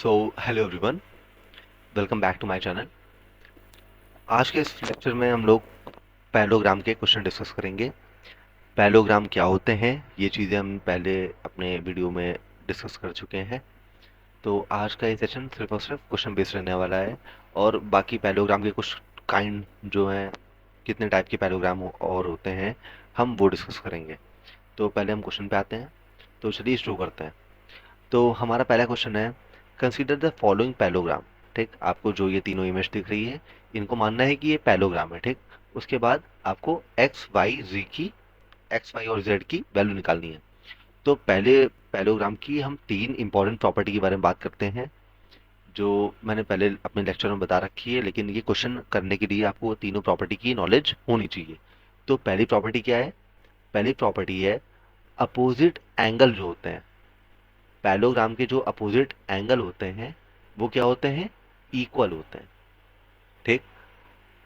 So hello everyone, welcome back to my channel. आज के इस लेक्चर में हम लोग पैरेललोग्राम के क्वेश्चन डिस्कस करेंगे। पैरेललोग्राम क्या होते हैं, ये चीज़ें हम पहले अपने वीडियो में डिस्कस कर चुके हैं। तो आज का ये सेशन सिर्फ और सिर्फ क्वेश्चन बेस्ड रहने वाला है, और बाकी पैरेललोग्राम के कुछ काइंड जो हैं, कितने टाइप के पैरेललोग्राम और होते हैं, हम वो डिस्कस करेंगे। तो पहले हम क्वेश्चन पे आते हैं। तो चलिए शुरू करते हैं। तो हमारा पहला क्वेश्चन है, कंसीडर द फॉलोइंग पैलोग्राम। ठीक, आपको जो ये तीनों इमेज दिख रही है, इनको मानना है कि ये पैलोग्राम है। ठीक, उसके बाद आपको एक्स वाई और जेड की वैल्यू निकालनी है। तो पहले पैलोग्राम की हम तीन इंपॉर्टेंट प्रॉपर्टी के बारे में बात करते हैं, जो मैंने पहले अपने लेक्चर में बता रखी है, लेकिन ये क्वेश्चन करने के लिए आपको तीनों प्रॉपर्टी की नॉलेज होनी चाहिए। तो पहली प्रॉपर्टी क्या है? पहली प्रॉपर्टी है अपोजिट एंगल जो होते हैं, पैलोग्राम के जो अपोजिट एंगल होते हैं वो क्या होते हैं? इक्वल होते हैं। ठीक।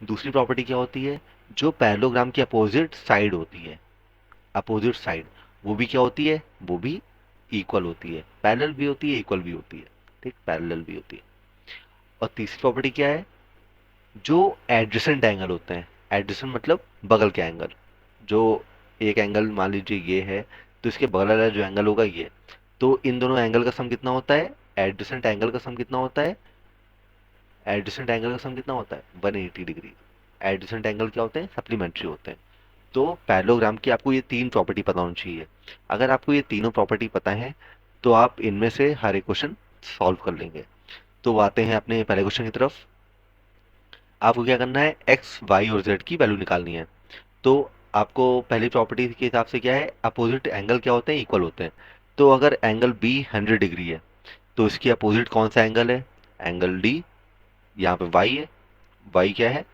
दूसरी प्रॉपर्टी क्या होती है? जो पैलोग्राम की अपोजिट साइड होती है, अपोजिट साइड, वो भी क्या होती है? वो भी इक्वल होती है। पैरेलल भी होती है, इक्वल भी होती है। ठीक, पैरेलल भी होती है। और तीसरी प्रॉपर्टी क्या है? जो एडजेसेंट एंगल होते हैं, एडजेसेंट मतलब बगल के एंगल, जो एक एंगल मान लीजिए ये है, तो इसके बगल वाला जो एंगल होगा ये, तो इन दोनों एंगल का सम कितना होता है? एडजेसेंट एंगल का सम कितना होता है? एडजेसेंट एंगल का सम कितना होता है? 180 डिग्री। एडजेसेंट एंगल क्या होते हैं? सप्लीमेंट्री होते हैं। तो पैरेललोग्राम की आपको ये तीन प्रॉपर्टी पता होनी चाहिए। अगर आपको ये तीनों प्रॉपर्टी पता है तो आप इनमें से हर एक क्वेश्चन सॉल्व कर लेंगे। तो आते हैं अपने पहले क्वेश्चन की तरफ। आपको क्या करना है? एक्स वाई और जेड की वैल्यू निकालनी है। तो आपको पहली प्रॉपर्टी के हिसाब से क्या है? अपोजिट एंगल क्या होते हैं? इक्वल होते हैं। तो अगर एंगल बी 100 डिग्री है, तो इसकी अपोजिट कौन सा एंगल है? Angle D. यहाँ पे वाई है, वाई क्या है?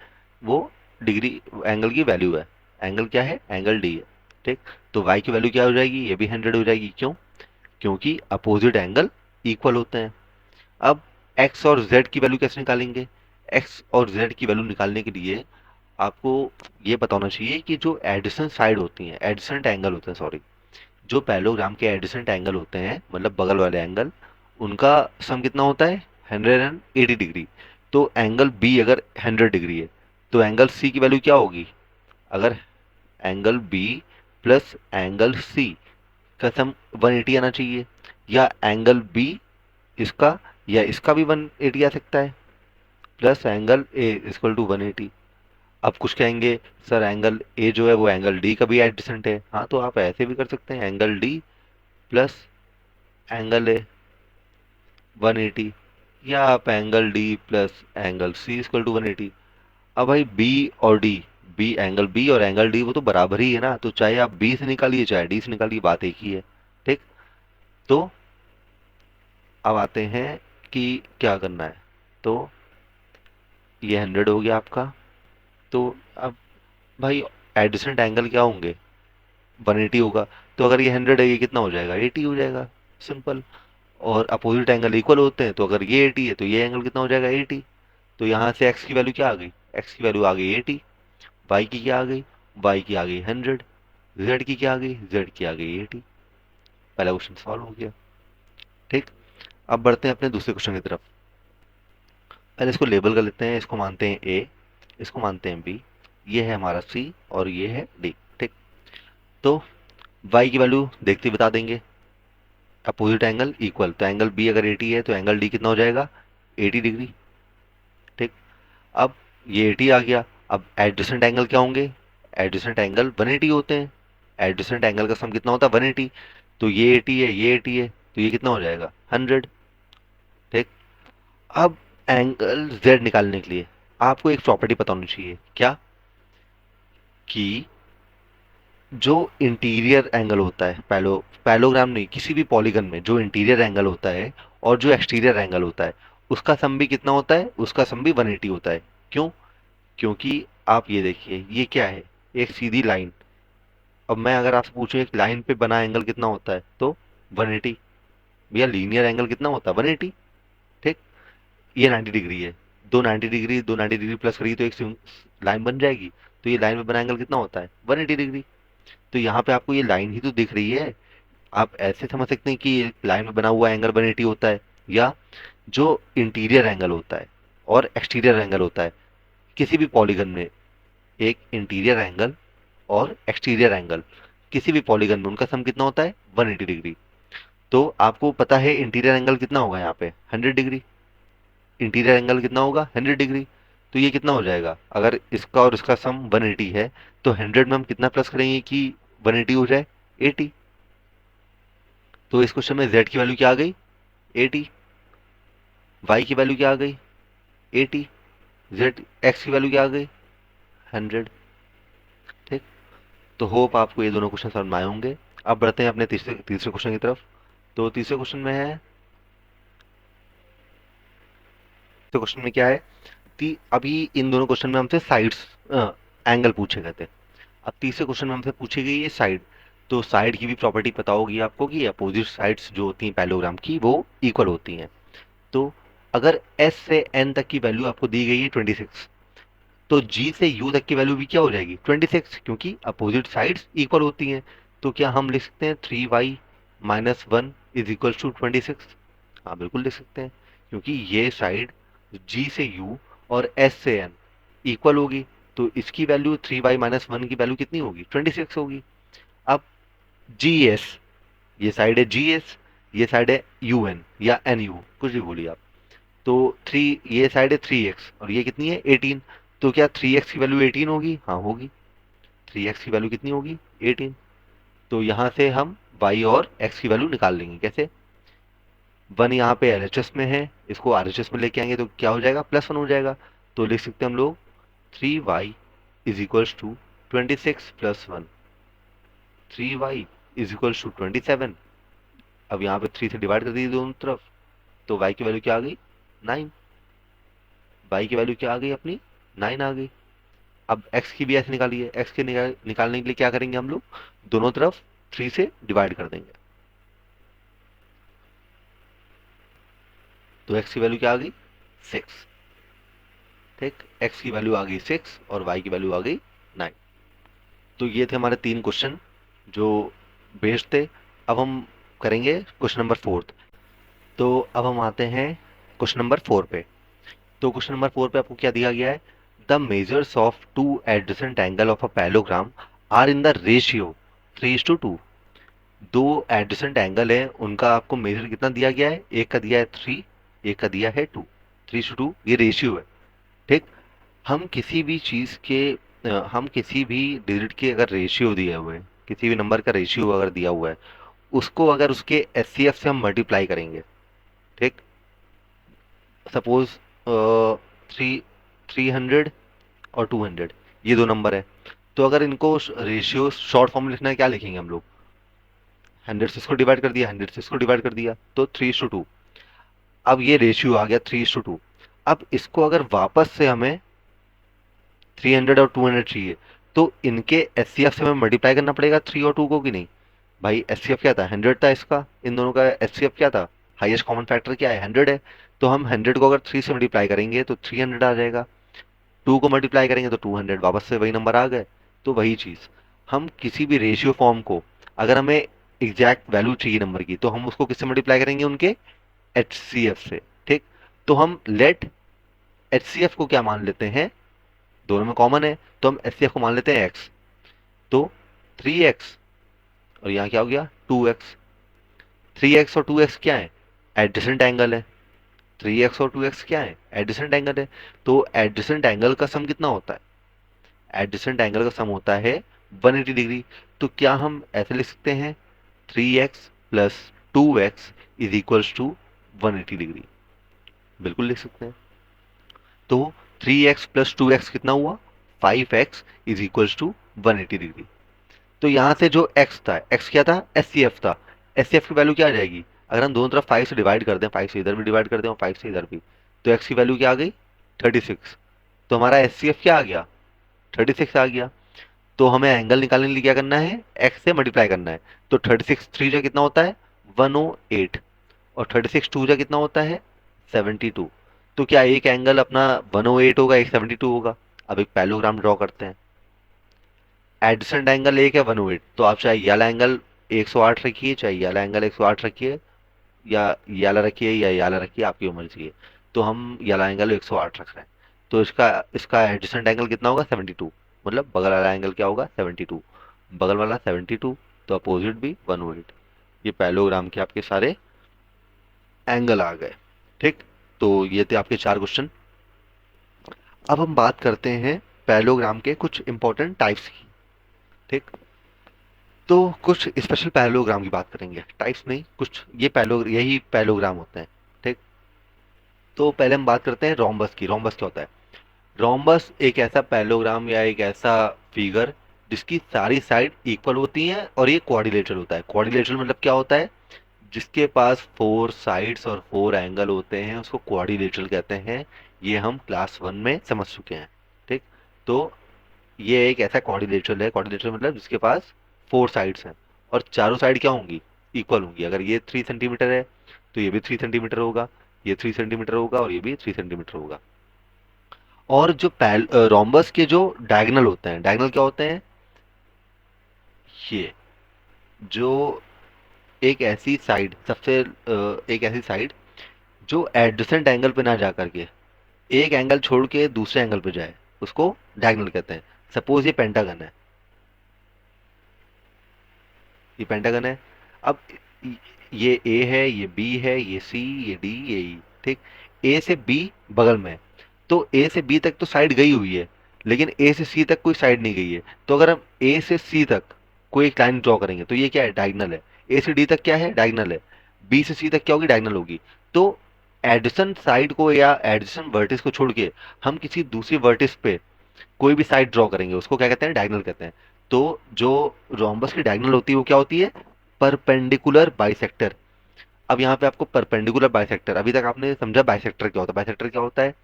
वो डिग्री, एंगल की वैल्यू है। एंगल क्या है? एंगल डी है। ठीक। तो वाई की वैल्यू क्या हो जाएगी? ये भी 100 हो जाएगी। क्यों? क्योंकि अपोजिट एंगल इक्वल होते हैं। अब एक्स और जेड की वैल्यू कैसे निकालेंगे? एक्स और जेड की वैल्यू निकालने के लिए आपको ये पता होना चाहिए कि जो एडिशन साइड होती हैं, एडिसेंट एंगल होते हैं, सॉरी, जो पैरेललोग्राम के एडिसेंट एंगल होते हैं, मतलब बगल वाले एंगल, उनका सम कितना होता है? 180 डिग्री। तो एंगल बी अगर 100 डिग्री है, तो एंगल सी की वैल्यू क्या होगी? अगर angle B plus angle C का सम 180 आना चाहिए, या एंगल बी इसका या इसका भी 180 आ सकता है, plus angle A equal to 180। अब कुछ कहेंगे सर एंगल ए जो है वो एंगल डी का भी एडजेसेंट है। हाँ, तो आप ऐसे भी कर सकते हैं, angle D plus angle A 180, या आप angle D plus angle C equal to 180। अब भाई बी और डी, बी एंगल बी और एंगल डी वो तो बराबर ही है ना, तो चाहे आप बी से निकालिए चाहे डी से निकालिए, बात एक ही है। ठीक। तो अब आते हैं कि क्या करना है। तो ये 100 हो गया आपका। तो अब भाई एडजेसेंट एंगल क्या होंगे? 180 होगा। तो अगर ये 100 है, ये कितना हो जाएगा? 80 हो जाएगा। सिंपल। और अपोजिट एंगल इक्वल होते हैं, तो अगर ये 80 है तो ये एंगल कितना हो जाएगा? 80। तो यहाँ से एक्स की वैल्यू क्या आ गई? एक्स की वैल्यू आ गई 80। वाई की क्या आ गई? वाई की आ गई 100। जेड की क्या आ गई? जेड की आ गई 80। पहला क्वेश्चन सॉल्व हो गया। ठीक। अब बढ़ते हैं अपने दूसरे क्वेश्चन की तरफ। पहले इसको लेबल कर लेते हैं। इसको मानते हैं ए, इसको मानते हैं बी, ये है हमारा सी और ये है डी। ठीक। तो वाई की वैल्यू देखते ही बता देंगे। अपोजिट एंगल इक्वल, तो एंगल बी अगर 80 है तो एंगल डी कितना हो जाएगा? 80 डिग्री। ठीक। अब ये 80 आ गया। अब एडजेसेंट एंगल क्या होंगे? एडजेसेंट एंगल 180 होते हैं। एडजेसेंट एंगल का सम कितना होता है? 180। तो ये 80 है, ये 80 है, तो ये कितना हो जाएगा? 100। ठीक। अब एंगल जेड निकालने के लिए आपको एक प्रॉपर्टी पता होनी चाहिए। क्या? कि जो इंटीरियर एंगल होता है, पैलोग्राम नहीं, किसी भी पॉलीगन में जो इंटीरियर एंगल होता है और जो एक्सटीरियर एंगल होता है, उसका सम भी कितना होता है? उसका सम भी 180 होता है। क्यों? क्योंकि आप ये देखिए, ये क्या है? एक सीधी लाइन। अब मैं अगर आपसे पूछूं एक लाइन पे बना एंगल कितना होता है, तो 180। भैया लीनियर एंगल कितना होता है? 180। ठीक। ये 90 डिग्री है, दो 90 डिग्री, दो 90 डिग्री प्लस करिए तो एक लाइन बन जाएगी। तो ये लाइन पे बना एंगल कितना होता है? 180 डिग्री। तो यहाँ पे आपको ये लाइन ही तो दिख रही है। आप ऐसे समझ सकते हैं कि लाइन में बना हुआ एंगल 180 होता है, या जो इंटीरियर एंगल होता है और एक्सटीरियर एंगल होता है किसी भी पॉलीगन में, एक इंटीरियर एंगल और एक्सटीरियर एंगल किसी भी पॉलीगन में, उनका सम कितना होता है 180 डिग्री। तो आपको पता है इंटीरियर एंगल कितना होगा यहाँ पे 100 डिग्री, इंटीरियर एंगल कितना होगा 100 डिग्री। तो ये कितना हो जाएगा, अगर इसका और इसका सम 180 है तो 100 में हम कितना प्लस करेंगे कि 180 हो जाए 80। तो इस क्वेश्चन में z की वैल्यू क्या आ गई 80, y की वैल्यू क्या आ गई 80, z x की वैल्यू क्या आ गई 100। ठीक। तो होप आपको ये दोनों क्वेश्चन समझ में आए होंगे। अब बढ़ते हैं अपने तीसरे तीसरे क्वेश्चन की तरफ। तो तीसरे क्वेश्चन में है, तो क्वेश्चन में क्या है कि अभी इन दोनों क्वेश्चन में हमसे साइड्स एंगल पूछे गए थे। अब तीसरे क्वेश्चन में हमसे पूछी गई है साइड। तो साइड की भी प्रॉपर्टी पता होगी आपको कि अपोजिट साइड्स जो होती हैं पैरेललोग्राम की वो इक्वल होती हैं। तो अगर s से n तक की वैल्यू आपको दी गई है 26, तो g से u तक की वैल्यू भी क्या हो जाएगी 26, क्योंकि अपोजिट साइड्स इक्वल होती हैं। तो क्या हम लिख सकते हैं 3y-1 इज इक्वल टू 26? हाँ बिल्कुल लिख सकते हैं, क्योंकि ये साइड g से u और s से n इक्वल होगी। तो इसकी वैल्यू 3y-1 की वैल्यू कितनी होगी 26 होगी। अब जी एस, ये साइड है जी एस, ये साइड है यू एन या एन यू, कुछ भी बोलिए आप। तो थ्री, ये साइड है 3x और ये कितनी है 18। तो क्या 3x की वैल्यू 18 होगी, हाँ होगी। 3x की वैल्यू कितनी होगी 18। तो यहाँ से हम y और x की वैल्यू निकाल लेंगे कैसे, 1 यहाँ पे LHS में है, इसको RHS में लेके आएंगे तो क्या हो जाएगा +1 हो जाएगा। तो लिख सकते हैं हम लोग 3y is equals to 26 + 1, 3y is equals to 27। अब यहाँ पे 3 से डिवाइड कर दीजिए दोनों तरफ, तो y की वैल्यू क्या आ गई 9। y की वैल्यू क्या आ गई अपनी 9 आ गई। अब x की भी ऐसे निकाली है, x के निकालने के लिए क्या करेंगे हम लोग, दोनों तरफ 3 से डिवाइड कर देंगे। तो x की वैल्यू क्या आ गई 6। ठीक, x की वैल्यू आ गई 6 और y की वैल्यू आ गई 9। तो ये थे हमारे 3 क्वेश्चन जो बेस्ड थे। अब हम करेंगे क्वेश्चन नंबर 4। तो अब हम आते हैं क्वेश्चन नंबर 4 पे। तो क्वेश्चन नंबर 4 पे आपको क्या दिया गया है, the measures of two adjacent angle of a parallelogram are in the ratio 3:2। दो एडजेसेंट एंगल है, उनका आपको मेजर कितना दिया गया है, एक का दिया है 3, एक का दिया है 2, 3:2 ये रेशियो है। ठीक। हम किसी भी चीज के हम किसी भी डिजिट के अगर रेशियो दिए हुए हैं, किसी भी नंबर का रेशियो अगर दिया हुआ है, उसको अगर उसके एचसीएफ से हम मल्टीप्लाई करेंगे। ठीक। सपोज 300 और 200 ये दो नंबर है। तो अगर इनको रेशियो शॉर्ट फॉर्म में लिखना है क्या लिखेंगे हम लोग, 100 से इसको डिवाइड कर दिया, 100 से इसको डिवाइड कर दिया, तो 3:2। अब ये रेशियो आ गया 3:2। अब इसको अगर वापस से हमें 300 और 200 चाहिए, तो इनके एचसीएफ से हमें मल्टीप्लाई करना पड़ेगा 3 और 2 को कि नहीं। भाई एचसीएफ क्या था 100 था इसका, इन दोनों का एचसीएफ क्या था, हाईएस्ट कॉमन फैक्टर क्या है 100 है। तो हम 100 को अगर 3 से मल्टीप्लाई करेंगे तो 300 आ जाएगा, 2 को मल्टीप्लाई करेंगे तो 200, वापस से वही नंबर आ गए। तो वही चीज़, हम किसी भी रेशियो फॉर्म को अगर हमें एग्जैक्ट वैल्यू चाहिए नंबर की, तो हम उसको किससे मल्टीप्लाई करेंगे उनके एचसीएफ से। ठीक। तो हम लेट एचसीएफ को क्या मान लेते हैं, दोनों में कॉमन है, तो हम एचसीएफ को मान लेते हैं एक्स। तो 3x और यहाँ क्या हो गया 2x। 3x और 2x क्या है एडजेसेंट एंगल है, 3x और 2x क्या है एडजेसेंट एंगल है। तो एडजेसेंट एंगल का सम कितना होता है, एडजेसेंट एंगल का सम होता है 180 डिग्री। तो क्या हम ऐसे लिख सकते हैं 3x plus 2x is equals to 180 degree, बिल्कुल लिख सकते हैं। तो 3x प्लस 2x कितना हुआ 5x is equals to 180 degree. तो यहाँ से जो x था, x क्या था एचसीएफ था, एचसीएफ की वैल्यू क्या आ जाएगी, अगर हम दोनों तरफ 5 से डिवाइड कर दें, 5 से इधर भी डिवाइड कर दें और 5 से इधर भी, तो x की वैल्यू क्या आ गई 36। तो हमारा एचसीएफ क्या आ गया 36 आ गया। तो हमें एंगल निकालने के लिए क्या करना है x से मल्टीप्लाई करना है। तो 36 3 जा कितना होता है 108 और 36 2 जा कितना होता है 72। तो क्या एक एंगल अपना 108 होगा, एक 72 होगा। अब एक पैरेललोग्राम ड्रॉ करते हैं, एडजेसेंट एंगल एक है 108, तो आप चाहे ये वाला एंगल 108 रखिए, चाहे ये वाला एंगल 108 रखिए, या ये वाला रखिए या ये वाला रखिए, आपकी मर्जी है। तो हम ये वाला एंगल 108 रख रहे हैं। तो इसका इसका एडजेसेंट एंगल कितना होगा? 72। मतलब बगल वाला एंगल क्या होगा? 72। बगल वाला 72, तो अपोजिट भी 108। ये पैरेललोग्राम के आपके सारे एंगल आ गए। ठीक, तो ये थे आपके 4 क्वेश्चन। अब हम बात करते हैं पैरेललोग्राम के कुछ इंपॉर्टेंट टाइप्स की। ठीक, तो कुछ स्पेशल पैरेललोग्राम की बात करेंगे, टाइप्स नहीं, कुछ ये यही पैरेललोग्राम होते हैं। ठीक, तो पहले हम बात करते हैं रोम्बस की। रोम्बस क्या होता है? रोम्बस एक ऐसा पैरेललोग्राम या एक ऐसा फिगर जिसकी सारी साइड इक्वल होती हैं और ये क्वाड्रिलेटरल होता है। क्वाड्रिलेटरल मतलब क्या होता है? जिसके पास 4 साइड्स और 4 एंगल होते हैं उसको क्वाड्रिलेटरल कहते हैं। ये हम क्लास 1 में समझ चुके हैं। ठीक, तो ये एक ऐसा क्वाड्रिलेटरल है। क्वाड्रिलेटरल मतलब जिसके पास 4 साइड्स हैं और चारों साइड क्या होंगी? इक्वल होंगी। अगर ये 3 सेंटीमीटर है तो ये भी 3 सेंटीमीटर होगा, ये 3 सेंटीमीटर होगा और ये भी 3 सेंटीमीटर होगा। और जो रोम्बस के जो डायगोनल होते हैं, डायगोनल क्या होते हैं? ये जो एक ऐसी साइड सबसे एक ऐसी साइड जो एडजेसेंट एंगल पे ना जा करके एक एंगल छोड़ के दूसरे एंगल पे जाए, उसको डायगोनल कहते हैं। सपोज ये पेंटागन है, ये पेंटागन है। अब ये ए है, ये बी है, ये सी, ये डी, ये ई। ठीक, ए से बी बगल में है, तो ए से बी तक तो साइड गई हुई है, लेकिन ए से सी तक कोई साइड नहीं गई है। तो अगर हम ए से सी तक कोई एक लाइन ड्रॉ करेंगे तो ये क्या है? डायगोनल है। ए से डी तक क्या है? डायगोनल है। बी से सी तक क्या होगी? डायगोनल होगी। तो एडजसेंट साइड को या एडजसेंट वर्टिस को छोड़ के हम किसी दूसरी वर्टिस पे कोई भी साइड ड्रॉ करेंगे उसको क्या कहते हैं? डायगोनल कहते हैं। तो जो रोम्बस की डायगोनल होती है वो क्या होती है? Perpendicular bisector. अब यहाँ पे आपको परपेंडिकुलर बाइसेक्टर, अभी तक आपने समझा बाइसेक्टर क्या होता है? बाइसेक्टर क्या होता है?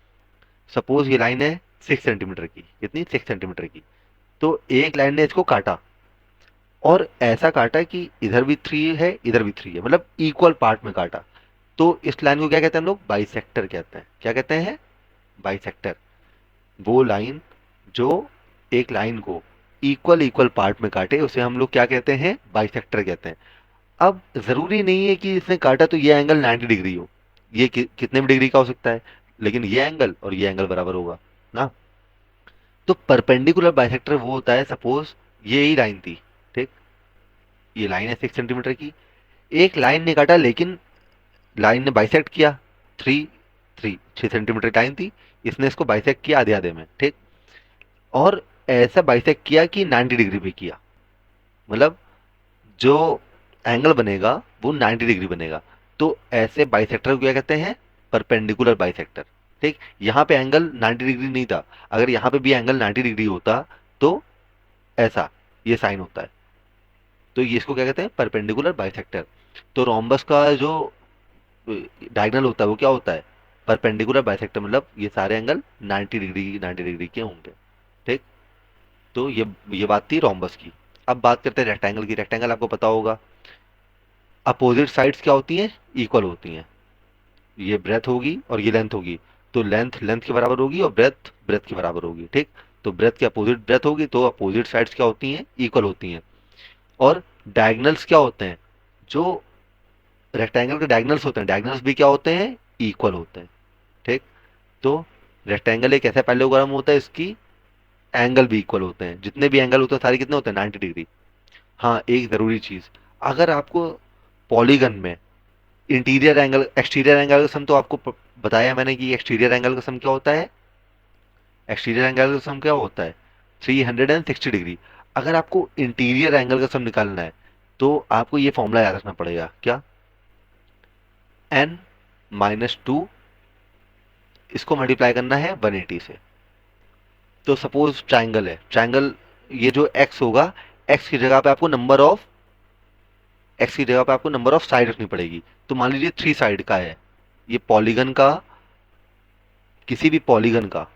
सपोज ये लाइन है 6 सेंटीमीटर की, कितनी? 6 सेंटीमीटर की। तो एक लाइन ने इसको काटा और ऐसा काटा कि इधर भी 3 है, इधर भी 3 है, मतलब इक्वल पार्ट में काटा। तो इस लाइन को क्या कहते हैं हम लोग? बाइसेक्टर कहते हैं। क्या कहते हैं? बाइसेक्टर। वो लाइन जो एक लाइन को इक्वल इक्वल पार्ट में काटे उसे हम लोग क्या कहते हैं? बाइसेक्टर कहते हैं। अब जरूरी नहीं है कि इसने काटा तो ये एंगल 90 डिग्री हो, ये कितने भी डिग्री का हो सकता है, लेकिन ये एंगल और ये एंगल बराबर होगा ना। तो परपेंडिकुलर बाइसेक्टर वो होता है, सपोज ये ही लाइन थी। ठीक, ये लाइन है 6 सेंटीमीटर की, एक लाइन ने काटा लेकिन लाइन ने बाइसेक्ट किया। थ्री थ्री 6 सेंटीमीटर लाइन थी, इसने इसको बाइसेक्ट किया आधे आधे में। ठीक, और ऐसा बाइसेक्ट किया कि 90 डिग्री पे किया, मतलब जो एंगल बनेगा वो 90 डिग्री बनेगा। तो ऐसे बाइसेक्टर को क्या कहते हैं? Perpendicular bisector. ठीक, यहाँ पे एंगल 90 डिग्री नहीं था, अगर यहाँ पे भी एंगल 90 डिग्री होता तो ऐसा ये साइन होता है। तो ये इसको क्या कहते हैं? Perpendicular bisector. तो रोम्बस का जो डायगोनल होता है वो क्या होता है? परपेंडिकुलर बाइसेक्टर, मतलब ये सारे एंगल 90 डिग्री के होंगे। ठीक, तो ये बात थी रोम्बस की। अब बात करते हैं रेक्टेंगल की। रेक्टेंगल आपको पता होगा, अपोजिट साइड्स क्या होती हैं? इक्वल होती हैं। ये ब्रेथ होगी और ये लेंथ होगी, तो लेंथ लेंथ के बराबर होगी और ब्रेथ ब्रेथ के बराबर होगी। ठीक, तो ब्रेथ की अपोजिट ब्रेथ होगी, तो अपोजिट साइड्स क्या होती हैं? इक्वल होती हैं। और डायगनल्स क्या होते हैं? जो रेक्टेंगल के डायगनल्स होते हैं, डायगनल्स भी क्या होते हैं? इक्वल होते हैं। ठीक, तो रेक्टेंगल एक ऐसा पैरेललोग्राम होता है इसकी एंगल भी इक्वल होते हैं। जितने भी एंगल होते हैं सारे कितने होते हैं? 90 डिग्री। हाँ, एक जरूरी चीज, अगर आपको पॉलीगन में इंटीरियर एंगल एक्सटीरियर एंगल का सम, तो आपको बताया मैंने कि एक्सटीरियर एंगल का सम क्या होता है? एक्सटीरियर एंगल का सम क्या होता है? 360 डिग्री। अगर आपको इंटीरियर एंगल का सम निकालना है तो आपको ये फॉर्मूला याद रखना पड़ेगा। क्या? n-2, इसको मल्टीप्लाई करना है 180 से। तो सपोज ट्राइंगल है, ट्राइंगल ये जो x होगा, x की जगह पे आपको नंबर ऑफ एक्स की जगह पे आपको नंबर ऑफ साइड रखनी पड़ेगी। तो मान लीजिए 3 साइड का है, ये पॉलीगन का, किसी भी पॉलीगन का,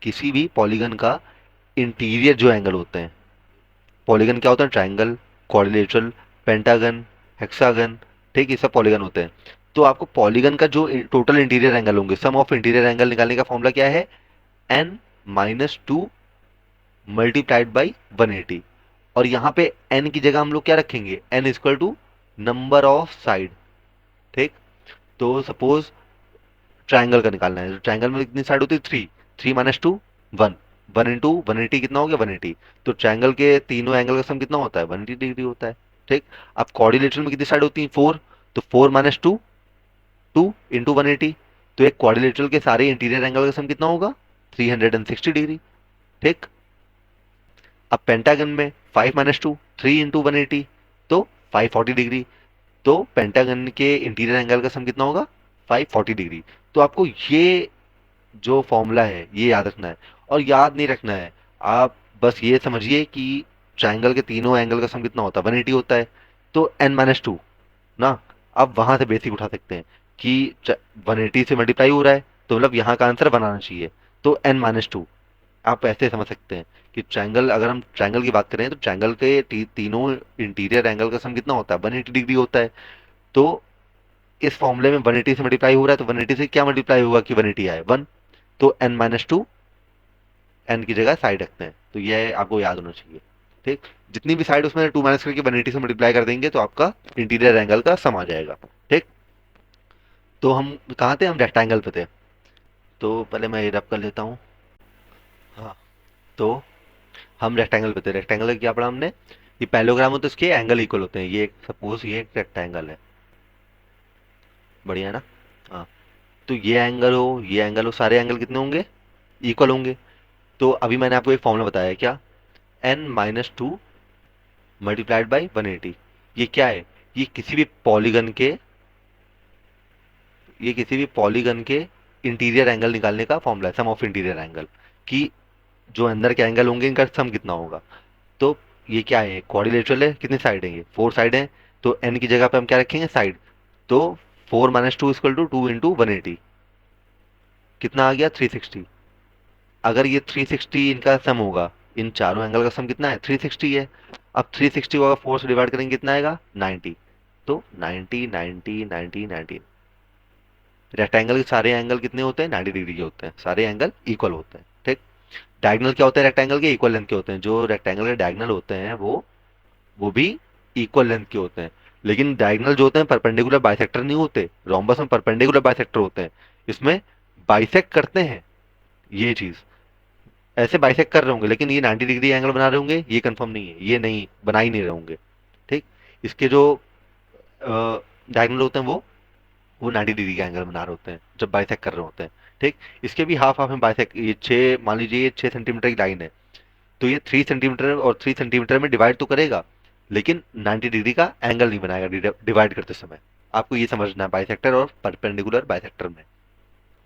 किसी भी पॉलीगन का इंटीरियर जो एंगल होते हैं, पॉलीगन क्या होता है? Triangle, quadrilateral, pentagon, hexagon. ठीक, ये सब पॉलीगन होते हैं। तो आपको पॉलीगन का जो टोटल इंटीरियर एंगल होंगे, सम ऑफ इंटीरियर एंगल निकालने का फॉर्मूला क्या है? n-2 multiplied by 180। और यहाँ पे n की जगह हम लोग क्या रखेंगे? n equal to number of side. ठीक। तो सपोज ट्राइंगल का निकालना है, तो ट्राइंगल में कितनी साइड होती है? Three. Three minus two, one. One into 180 कितना हो गया? 180। तो ट्राइंगल के तीनों एंगल का सम कितना होता है? 180 डिग्री होता है। ठीक। अब क्वाड्रिलेटरल में कितनी साइड होती है? फोर। तो four minus to, two into 180। तो एक क्वाड्रिलेटरल के सारे इंटीरियर एंगल का सम कितना होगा? 360 डिग्री। ठीक। अब पेंटागन में five minus two, three into 180, तो 540 डिग्री। तो पेंटागन के इंटीरियर एंगल का सम कितना होगा? 540 डिग्री। तो आपको ये जो फॉर्मूला है ये याद रखना है। और याद नहीं रखना है, आप बस ये समझिए कि ट्राइंगल के तीनों एंगल का सम कितना होता है? 180 होता है। तो n-2 ना। अब वहां से बेसिक उठा सकते हैं कि 180 से मल्टीप्लाई हो रहा है, तो मतलब यहाँ का आंसर बनाना चाहिए। तो n-2 आप ऐसे समझ सकते हैं कि ट्रायंगल, अगर हम ट्रायंगल की बात करें तो ट्रायंगल के तीनों इंटीरियर एंगल का सम कितना होता है? 180 डिग्री होता है। तो इस फॉर्मूले में 180 से मल्टीप्लाई हो रहा है, तो 180 से क्या मल्टीप्लाई होगा कि 180 आए? वन। तो n-2, एन की जगह साइड रखते हैं, तो यह आपको याद होना चाहिए। ठीक। जितनी भी साइड उसमें टू माइनस करके 180 से मल्टीप्लाई कर देंगे तो आपका इंटीरियर एंगल का सम आ जाएगा। ठीक। तो हम कहाँ थे? हम रेक्टेंगल पे थे। तो पहले मैं ये रब कर लेता हूँ। हाँ। तो हम रेक्टेंगल पे थे। रेक्टेंगल का क्या पढ़ा हमने? ये पैरेललोग्राम हो तो इसके एंगल इक्वल होते हैं। ये सपोज ये एक रेक्टेंगल है, बढ़िया है ना? हाँ। तो ये एंगल हो, ये एंगल हो, सारे एंगल कितने होंगे? इक्वल होंगे। तो अभी मैंने आपको एक फॉर्मूला बताया, क्या? n-2 multiplied by 180। ये क्या है? ये किसी भी पॉलीगन के, ये किसी भी पॉलीगन के इंटीरियर एंगल निकालने का फॉर्मूला है, सम ऑफ इंटीरियर एंगल, कि जो अंदर के एंगल होंगे इनका सम कितना होगा। तो ये क्या है? क्वाड्रिलेटरल है। कितनी साइड है? ये फोर साइड है। तो एन की जगह पे हम क्या रखेंगे? साइड। तो four minus two equal to two into 180, कितना आ गया? 360। अगर ये 360 इनका सम होगा, इन चारों एंगल का सम कितना है? 360 है। अब 360 को अगर फोर से डिवाइड करेंगे कितना आएगा? 90। तो 90 90 90 90। रेक्टेंगल के सारे एंगल कितने होते हैं? 90 डिग्री के होते हैं, सारे एंगल इक्वल होते हैं। ठीक। डायगनल क्या होते हैं? रेक्टेंगल के इक्वल लेंथ के होते हैं। जो रेक्टेंगल के डायगनल होते हैं वो भी इक्वल लेंथ के होते हैं। लेकिन डायगनल जो होते हैं परपेंडिकुलर बाइसेक्टर नहीं होते। रोम्बस में परपेंडिकुलर बाइसेक्टर होते हैं, इसमें बाइसेक्ट करते हैं। ये चीज ऐसे बाइसेक्ट कर रहे होंगे, लेकिन ये 90 डिग्री एंगल बना रहे होंगे, ये कंफर्म नहीं है, ये नहीं बना ही नहीं रहे होंगे। ठीक। इसके जो डायगनल होते हैं वो 90 डिग्री का एंगल बना रहे होते हैं जब बाइसेक्ट कर रहे होते हैं। ठीक। इसके भी हाफ हाफ में बाइसेक्ट, ये छः, मान लीजिए ये 6 सेंटीमीटर की लाइन है, तो ये 3 सेंटीमीटर और 3 सेंटीमीटर में डिवाइड तो करेगा, लेकिन 90 डिग्री का एंगल नहीं बनाएगा डिवाइड करते समय। आपको ये समझना है बाइसेक्टर और परपेंडिकुलर बाइसेक्टर में।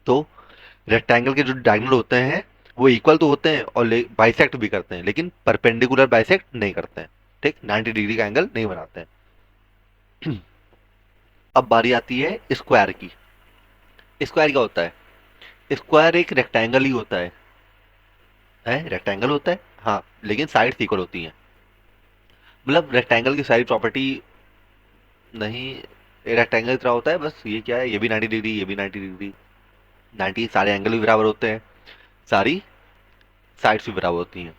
तो रेक्टेंगल के जो डायगोनल होते हैं वो इक्वल तो होते हैं और बाइसेक्ट भी करते हैं, लेकिन परपेंडिकुलर बाइसेक्ट नहीं करते हैं। ठीक। 90 डिग्री का एंगल नहीं बनाते हैं। अब बारी आती है स्क्वायर की। स्क्वायर क्या होता है? स्क्वायर एक रेक्टेंगल ही होता है रेक्टेंगल होता है, हाँ, लेकिन साइड्स इक्वल होती हैं। मतलब रेक्टेंगल की सारी प्रॉपर्टी नहीं, रेक्टेंगल की तरह होता है, बस ये क्या है, ये भी 90 डिग्री, ये भी 90 डिग्री, 90, सारे एंगल भी बराबर होते हैं, सारी साइड्स भी बराबर होती हैं।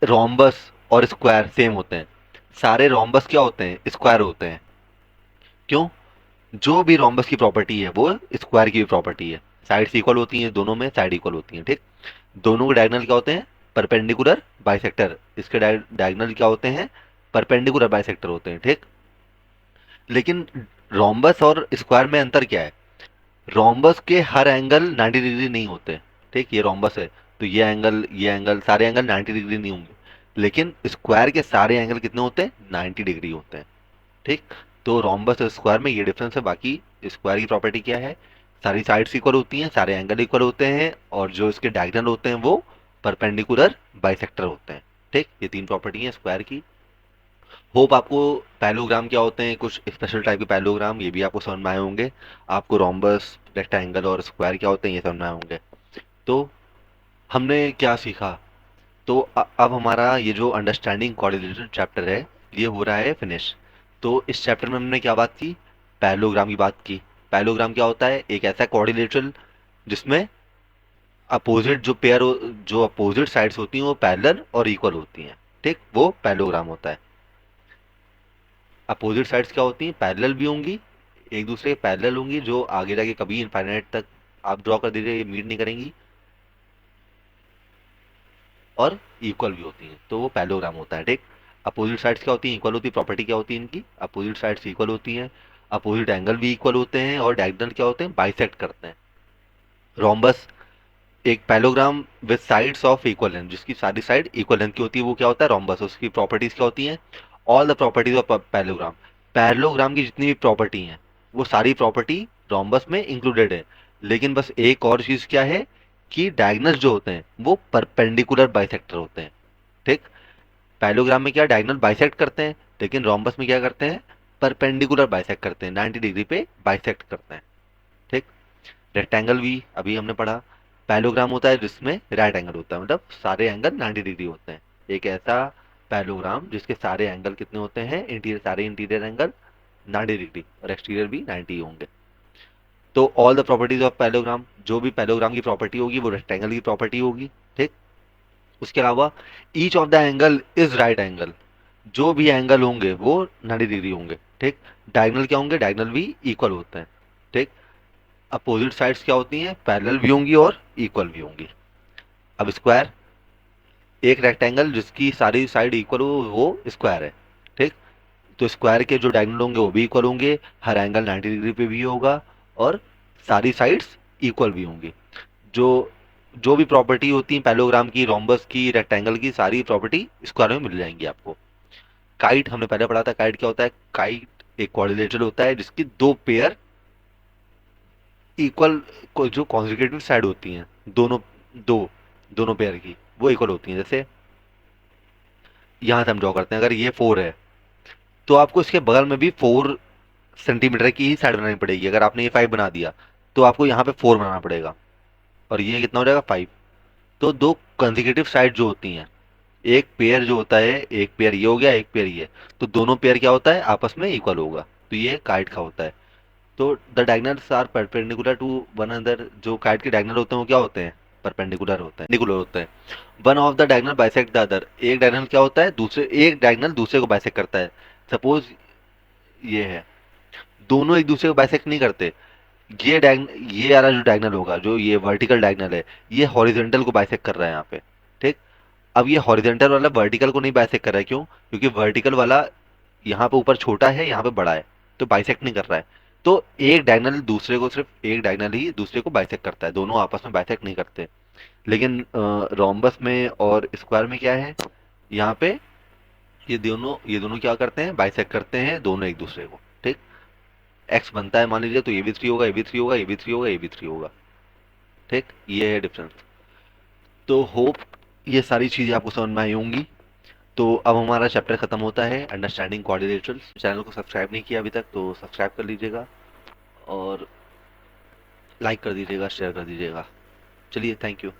रोम्बस और स्क्वायर सेम होते हैं। सारे रोम्बस क्या होते हैं? स्क्वायर होते हैं। क्यों? जो भी रोम्बस की प्रॉपर्टी है वो स्क्वायर की भी प्रॉपर्टी है। साइड्स इक्वल होती हैं, दोनों में साइड इक्वल होती हैं। ठीक। दोनों के डायगोनल क्या होते हैं? Perpendicular bisector. इसके डायगोनल क्या होते हैं? परपेंडिकुलर बाइसेक्टर होते हैं। ठीक। लेकिन रोम्बस और स्क्वायर में अंतर क्या है? रोम्बस के हर एंगल 90 डिग्री नहीं होते। ठीक। ये रोम्बस है, तो ये एंगल सारे एंगल 90 डिग्री नहीं होंगे, लेकिन स्क्वायर के सारे एंगल कितने होते हैं? 90 डिग्री होते हैं। ठीक। तो रोम्बस और स्क्वायर में ये डिफरेंस है। बाकी स्क्वायर की प्रॉपर्टी क्या है? सारी साइड्स इक्वल होती हैं, सारे एंगल इक्वल होते हैं, और जो इसके डायगोनल होते हैं वो परपेंडिकुलर बाइसेक्टर होते हैं। ठीक। ये तीन प्रॉपर्टी हैं स्क्वायर की। होप आपको पैरेललोग्राम क्या होते हैं, कुछ स्पेशल टाइप के पैरेललोग्राम, ये भी आपको समझ में आए होंगे। आपको रोम्बस, रेक्टेंगल और स्क्वायर क्या होते हैं ये समझ में आए होंगे। तो हमने क्या सीखा? तो अब हमारा ये जो अंडरस्टैंडिंग कोऑर्डिनेटर चैप्टर है ये हो रहा है फिनिश। तो इस चैप्टर में हमने क्या बात की? पैरेललोग्राम की बात की। पैरेललोग्राम क्या होता है? एक ऐसा कोऑर्डिनेटर जिसमें अपोजिट जो अपोजिट साइड्स होती हैं वो पैरेलल और इक्वल होती हैं। ठीक। वो पैरेललोग्राम होता है। अपोजिट साइड्स क्या होती हैं? पैरेलल भी होंगी, एक दूसरे के पैरेलल होंगी, जो आगे जाके कभी इनफाइनाइट तक आप ड्रॉ कर दीजिए, ये मीट नहीं करेंगी, और इक्वल भी होती हैं, तो वो पैरेललोग्राम होता है। ठीक, अपोजिट साइड्स क्या होती हैं, इक्वल होती है। प्रॉपर्टी क्या होती है इनकी, अपोजिट साइड्स इक्वल होती हैं, अपोजिट एंगल भी इक्वल होते हैं, और डायगोनल क्या होते हैं, बाइसेक्ट करते हैं। रोम्बस एक parallelogram with sides of equal length, जिसकी सारी साइड इक्वल लेंथ की होती है, वो क्या होता है, रोम्बस। उसकी प्रॉपर्टीज क्या होती हैं, all the properties of parallelogram. Parallelogram की जितनी भी प्रॉपर्टी हैं, वो सारी प्रॉपर्टी रोम्बस में इंक्लूडेड है। लेकिन बस एक और चीज क्या है, कि डायगोनल्स जो होते हैं वो परपेंडिकुलर बाइसेक्टर होते हैं। ठीक, पैरेललोग्राम में क्या डायगोनल बाइसेक्ट करते हैं, लेकिन रोम्बस में क्या करते हैं, परपेंडिकुलर बाइसेक्ट करते हैं, 90 डिग्री पे बाइसेक्ट करते हैं। ठीक, रेक्टेंगल भी अभी हमने पढ़ा। पैलोग्राम होता है जिसमें राइट एंगल होता है, मतलब सारे एंगल 90 डिग्री होते हैं। एक ऐसा पैलोग्राम जिसके सारे एंगल कितने होते हैं, इंटीरियर, सारे इंटीरियर एंगल 90 डिग्री, और एक्सटीरियर भी 90 होंगे। तो all the properties of parallelogram, जो भी पैलोग्राम की प्रॉपर्टी होगी वो रेक्टेंगल की प्रॉपर्टी होगी। ठीक, उसके अलावा each of the angle is right angle, जो भी एंगल होंगे वो 90 डिग्री होंगे। ठीक, डायगोनल क्या होंगे, डायगोनल भी इक्वल होते हैं। ठीक, अपोजिट साइड्स क्या होती हैं, पैरेलल भी होंगी और इक्वल भी होंगी। अब स्क्वायर, एक रेक्टेंगल जिसकी सारी साइड इक्वल हो वो स्क्वायर है। ठीक, तो स्क्वायर के जो डायगोनल होंगे वो भी इक्वल होंगे, हर एंगल 90 डिग्री पे भी होगा, और सारी साइड्स इक्वल भी होंगी। जो जो भी प्रॉपर्टी होती है पैलोग्राम की, रोम्बस की, रेक्टेंगल की, सारी प्रॉपर्टी स्क्वायर में मिल जाएंगी आपको। काइट हमने पहले पढ़ा था, काइट क्या होता है, काइट एक क्वाड्रिलेटरल होता है जिसकी दो पेयर इक्वल, जो कॉन्जिक्यूटिव साइड होती हैं, दोनों, दो दोनों पेयर की वो इक्वल होती हैं। जैसे यहाँ से हम ड्रॉ करते हैं, अगर ये 4 है तो आपको इसके बगल में भी 4 सेंटीमीटर की ही साइड बनानी पड़ेगी। अगर आपने ये 5 बना दिया तो आपको यहाँ पे 4 बनाना पड़ेगा, और ये कितना हो जाएगा, 5। तो दो कंजिक्यूटिव साइड जो होती हैं, एक पेयर जो होता है, एक पेयर ये हो गया, एक पेयर ये, तो दोनों पेयर क्या होता है, आपस में इक्वल होगा। तो ये काइट का होता है। तो the diagonals are perpendicular to one another, जो काइट के डायगोनल होते हैं वो क्या होते हैं, परपेंडिकुलर होते हैं, परपेंडिकुलर होते हैं। One of the diagonal bisect the other, एक डायगोनल क्या होता है, दूसरे, एक डायगोनल दूसरे को बाइसेक्ट करता है। सपोज ये है, दोनों एक दूसरे को बाइसेक्ट नहीं करते। ये वाला जो डायगोनल होगा, जो ये वर्टिकल डायगोनल है, ये हॉरिजॉन्टल को बाइसेक्ट कर रहा है यहाँ पे। ठीक, अब ये हॉरिजॉन्टल वाला वर्टिकल को नहीं बाइसेक्ट कर रहा है, क्यों, क्योंकि वर्टिकल वाला यहाँ पे ऊपर छोटा है, यहाँ पे बड़ा है, तो बाइसेक्ट नहीं कर रहा है। तो एक डायगोनल दूसरे को, सिर्फ एक डायगोनल ही दूसरे को बाइसेक्ट करता है, दोनों आपस में बाइसेक्ट नहीं करते। लेकिन रोम्बस में और स्क्वायर में क्या है, यहाँ पे ये दोनों क्या करते हैं, बाइसेक्ट करते हैं दोनों एक दूसरे को। ठीक, एक्स बनता है मान लीजिए, तो ये भी 3 होगा, ये भी 3 होगा, ये भी 3 होगा, ये भी 3 होगा। ठीक, ये है डिफरेंस। तो होप ये सारी चीजें आपको समझ में आई होंगी। तो अब हमारा चैप्टर खत्म होता है, अंडरस्टैंडिंग क्वाड्रिलेटरल्स। चैनल को सब्सक्राइब नहीं किया अभी तक तो सब्सक्राइब कर लीजिएगा, और लाइक कर दीजिएगा, शेयर कर दीजिएगा। चलिए, थैंक यू।